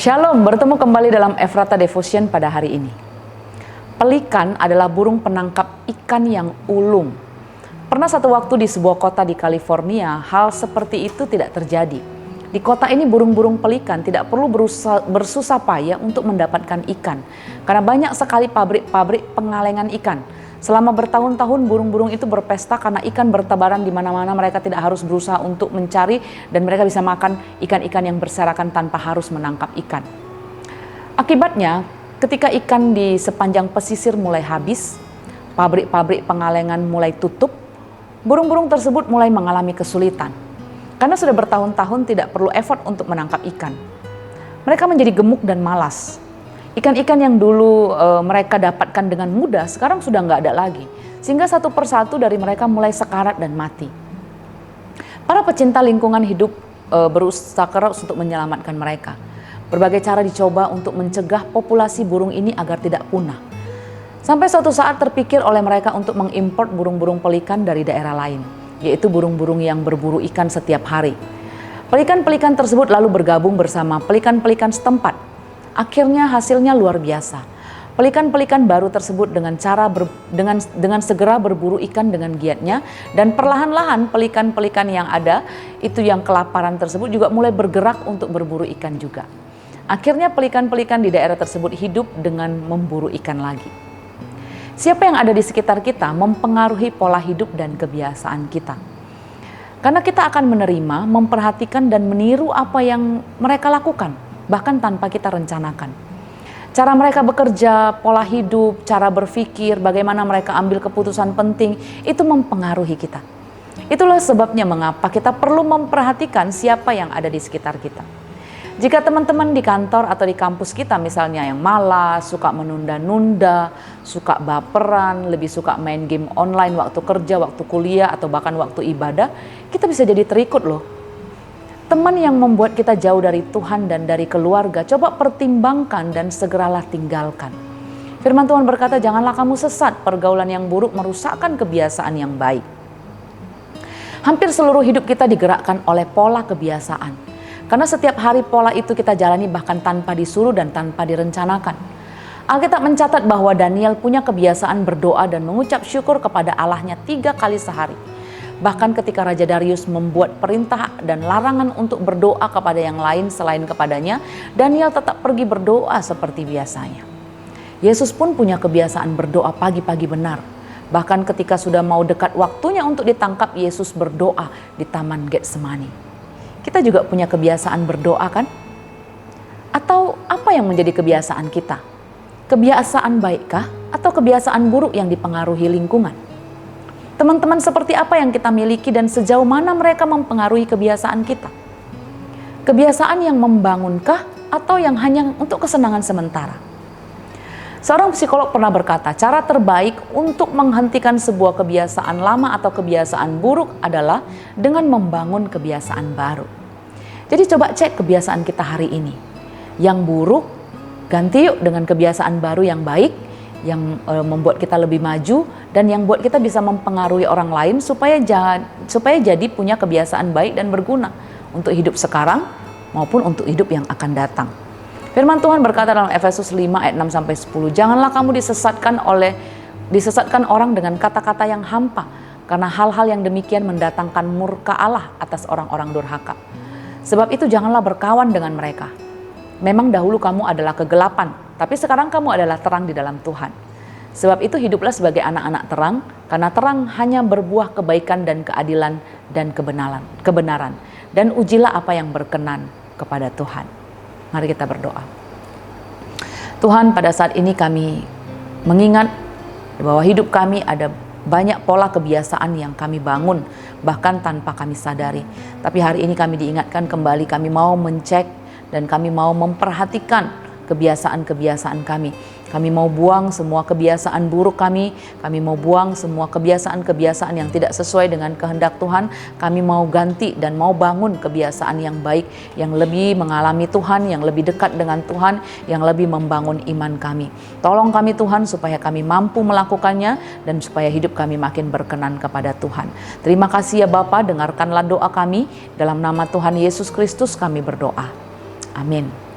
Shalom, bertemu kembali dalam Efrata Devotion pada hari ini. Pelikan adalah burung penangkap ikan yang ulung. Pernah satu waktu di sebuah kota di California, hal seperti itu tidak terjadi. Di kota ini burung-burung pelikan tidak perlu bersusah payah untuk mendapatkan ikan, karena banyak sekali pabrik-pabrik pengalengan ikan. Selama bertahun-tahun burung-burung itu berpesta karena ikan bertebaran di mana-mana. Mereka tidak harus berusaha untuk mencari dan mereka bisa makan ikan-ikan yang berserakan tanpa harus menangkap ikan. Akibatnya, ketika ikan di sepanjang pesisir mulai habis, pabrik-pabrik pengalengan mulai tutup, burung-burung tersebut mulai mengalami kesulitan. Karena sudah bertahun-tahun tidak perlu effort untuk menangkap ikan. Mereka menjadi gemuk dan malas. Ikan-ikan yang dulu mereka dapatkan dengan mudah sekarang sudah nggak ada lagi. Sehingga satu persatu dari mereka mulai sekarat dan mati. Para pecinta lingkungan hidup berusaha keras untuk menyelamatkan mereka. Berbagai cara dicoba untuk mencegah populasi burung ini agar tidak punah. Sampai suatu saat terpikir oleh mereka untuk mengimpor burung-burung pelikan dari daerah lain, yaitu burung-burung yang berburu ikan setiap hari. Pelikan-pelikan tersebut lalu bergabung bersama pelikan-pelikan setempat. Akhirnya hasilnya luar biasa. Pelikan-pelikan baru tersebut dengan segera berburu ikan dengan giatnya, dan perlahan-lahan pelikan-pelikan yang ada itu yang kelaparan tersebut juga mulai bergerak untuk berburu ikan juga. Akhirnya pelikan-pelikan di daerah tersebut hidup dengan memburu ikan lagi. Siapa yang ada di sekitar kita mempengaruhi pola hidup dan kebiasaan kita. Karena kita akan menerima, memperhatikan dan meniru apa yang mereka lakukan, bahkan tanpa kita rencanakan. Cara mereka bekerja, pola hidup, cara berpikir, bagaimana mereka ambil keputusan penting, itu mempengaruhi kita. Itulah sebabnya mengapa kita perlu memperhatikan siapa yang ada di sekitar kita. Jika teman-teman di kantor atau di kampus kita misalnya yang malas, suka menunda-nunda, suka baperan, lebih suka main game online waktu kerja, waktu kuliah, atau bahkan waktu ibadah, kita bisa jadi terikut loh. Teman yang membuat kita jauh dari Tuhan dan dari keluarga, coba pertimbangkan dan segeralah tinggalkan. Firman Tuhan berkata, janganlah kamu sesat, pergaulan yang buruk merusakkan kebiasaan yang baik. Hampir seluruh hidup kita digerakkan oleh pola kebiasaan. Karena setiap hari pola itu kita jalani bahkan tanpa disuruh dan tanpa direncanakan. Alkitab mencatat bahwa Daniel punya kebiasaan berdoa dan mengucap syukur kepada Allahnya 3 kali sehari. Bahkan ketika Raja Darius membuat perintah dan larangan untuk berdoa kepada yang lain selain kepadanya, Daniel tetap pergi berdoa seperti biasanya. Yesus pun punya kebiasaan berdoa pagi-pagi benar. Bahkan ketika sudah mau dekat waktunya untuk ditangkap, Yesus berdoa di Taman Getsemani. Kita juga punya kebiasaan berdoa kan? Atau apa yang menjadi kebiasaan kita? Kebiasaan baikkah atau kebiasaan buruk yang dipengaruhi lingkungan? Teman-teman seperti apa yang kita miliki dan sejauh mana mereka mempengaruhi kebiasaan kita? Kebiasaan yang membangunkah atau yang hanya untuk kesenangan sementara? Seorang psikolog pernah berkata, cara terbaik untuk menghentikan sebuah kebiasaan lama atau kebiasaan buruk adalah dengan membangun kebiasaan baru. Jadi coba cek kebiasaan kita hari ini. Yang buruk, ganti yuk dengan kebiasaan baru yang baik, yang membuat kita lebih maju dan yang buat kita bisa mempengaruhi orang lain supaya jadi punya kebiasaan baik dan berguna untuk hidup sekarang maupun untuk hidup yang akan datang. Firman Tuhan berkata dalam Efesus 5 ayat 6-10, janganlah kamu disesatkan orang dengan kata-kata yang hampa, karena hal-hal yang demikian mendatangkan murka Allah atas orang-orang durhaka. Sebab itu janganlah berkawan dengan mereka. Memang dahulu kamu adalah kegelapan, tapi sekarang kamu adalah terang di dalam Tuhan. Sebab itu hiduplah sebagai anak-anak terang, karena terang hanya berbuah kebaikan dan keadilan dan kebenaran. Dan ujilah apa yang berkenan kepada Tuhan. Mari kita berdoa. Tuhan, pada saat ini kami mengingat bahwa hidup kami ada banyak pola kebiasaan yang kami bangun, bahkan tanpa kami sadari. Tapi hari ini kami diingatkan kembali, kami mau mencek dan kami mau memperhatikan kebiasaan-kebiasaan kami. Kami mau buang semua kebiasaan buruk kami mau buang semua kebiasaan-kebiasaan yang tidak sesuai dengan kehendak Tuhan. Kami mau ganti dan mau bangun kebiasaan yang baik, yang lebih mengalami Tuhan, yang lebih dekat dengan Tuhan, yang lebih membangun iman kami. Tolong kami Tuhan supaya kami mampu melakukannya dan supaya hidup kami makin berkenan kepada Tuhan. Terima kasih ya Bapa, dengarkanlah doa kami. Dalam nama Tuhan Yesus Kristus kami berdoa. Amin.